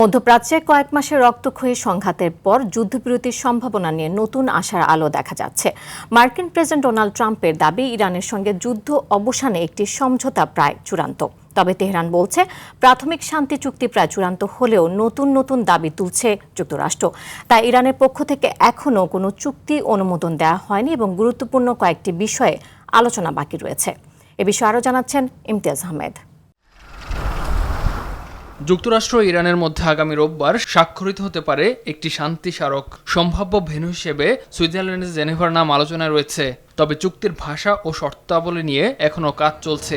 মধ্যপ্রাচ্যে কয়েক মাসের রক্তক্ষয়ী সংঘাতের পর যুদ্ধবিরতির সম্ভাবনা নিয়ে নতুন আশার আলো দেখা যাচ্ছে। মার্কিন প্রেসিডেন্ট ডোনাল্ড ট্রাম্পের দাবি, ইরানের সঙ্গে যুদ্ধ অবসানে একটি সমঝোতা প্রায় চূড়ান্ত। তবে তেহরান বলছে, প্রাথমিক শান্তি চুক্তি প্রায় চূড়ান্ত হলেও নতুন নতুন দাবি তুলছে যুক্তরাষ্ট্র। তাই ইরানের পক্ষ থেকে এখনও কোনো চুক্তি অনুমোদন দেওয়া হয়নি এবং গুরুত্বপূর্ণ কয়েকটি বিষয়ে আলোচনা বাকি রয়েছে। এ বিষয়ে আরও জানাচ্ছেন ইমতিয়াজ আহমেদ। যুক্তরাষ্ট্র ও ইরানের মধ্যে আগামী রোববার স্বাক্ষরিত হতে পারে একটি শান্তি স্মারক। সম্ভাব্য ভেন্যু হিসেবে সুইজারল্যান্ডের জেনেভার নাম আলোচনায় রয়েছে। তবে চুক্তির ভাষা ও শর্তাবলী নিয়ে এখনও কাজ চলছে।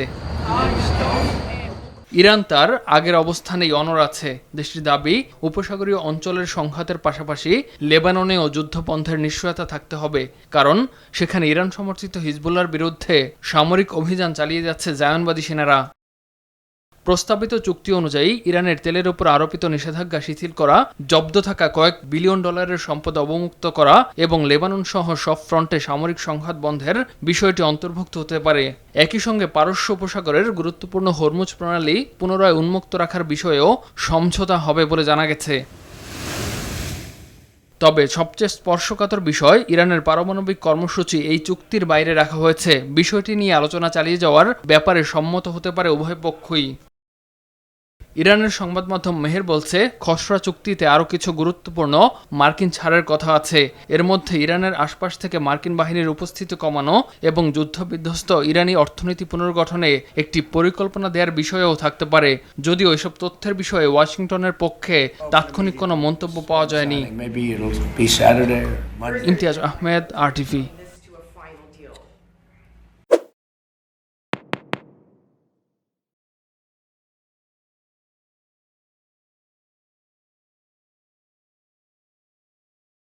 ইরান তার আগের অবস্থানেই অনড় আছে। দেশটির দাবি, উপসাগরীয় অঞ্চলের সংঘাতের পাশাপাশি লেবাননেও যুদ্ধপন্থের নিশ্চয়তা থাকতে হবে, কারণ সেখানে ইরান সমর্থিত হিজবুল্লাহর বিরুদ্ধে সামরিক অভিযান চালিয়ে যাচ্ছে জায়নবাদী সেনারা। প্রস্তাবিত চুক্তি অনুযায়ী ইরানের তেলের উপর আরোপিত নিষেধাজ্ঞা শিথিল করা, জব্দ থাকা কয়েক বিলিয়ন ডলারের সম্পদ অবমুক্ত করা এবং লেবানন সহ সব ফ্রন্টে সামরিক সংঘাত বন্ধের বিষয়টি অন্তর্ভুক্ত হতে পারে। একই সঙ্গে পারস্য উপসাগরের গুরুত্বপূর্ণ হরমুজ প্রণালী পুনরায় উন্মুক্ত রাখার বিষয়েও সমঝোতা হবে বলে জানা গেছে। তবে সবচেয়ে স্পর্শকাতর বিষয়, ইরানের পারমাণবিক কর্মসূচি এই চুক্তির বাইরে রাখা হয়েছে। বিষয়টি নিয়ে আলোচনা চালিয়ে যাওয়ার ব্যাপারে সম্মত হতে পারে উভয় পক্ষই। ইরানের সংবাদ মাধ্যম মেহের বলছে, খসড়া চুক্তিতে আরও কিছু গুরুত্বপূর্ণ মার্কিন ছাড়ের কথা আছে। এর মধ্যে ইরানের আশপাশ থেকে মার্কিন বাহিনীর উপস্থিতি কমানো এবং যুদ্ধবিধ্বস্ত ইরানি অর্থনীতি পুনর্গঠনে একটি পরিকল্পনা দেওয়ার বিষয়েও থাকতে পারে। যদিও এসব তথ্যের বিষয়ে ওয়াশিংটনের পক্ষে তাৎক্ষণিক কোনো মন্তব্য পাওয়া যায়নি। ইমতিয়াজ আহমেদ, RTV।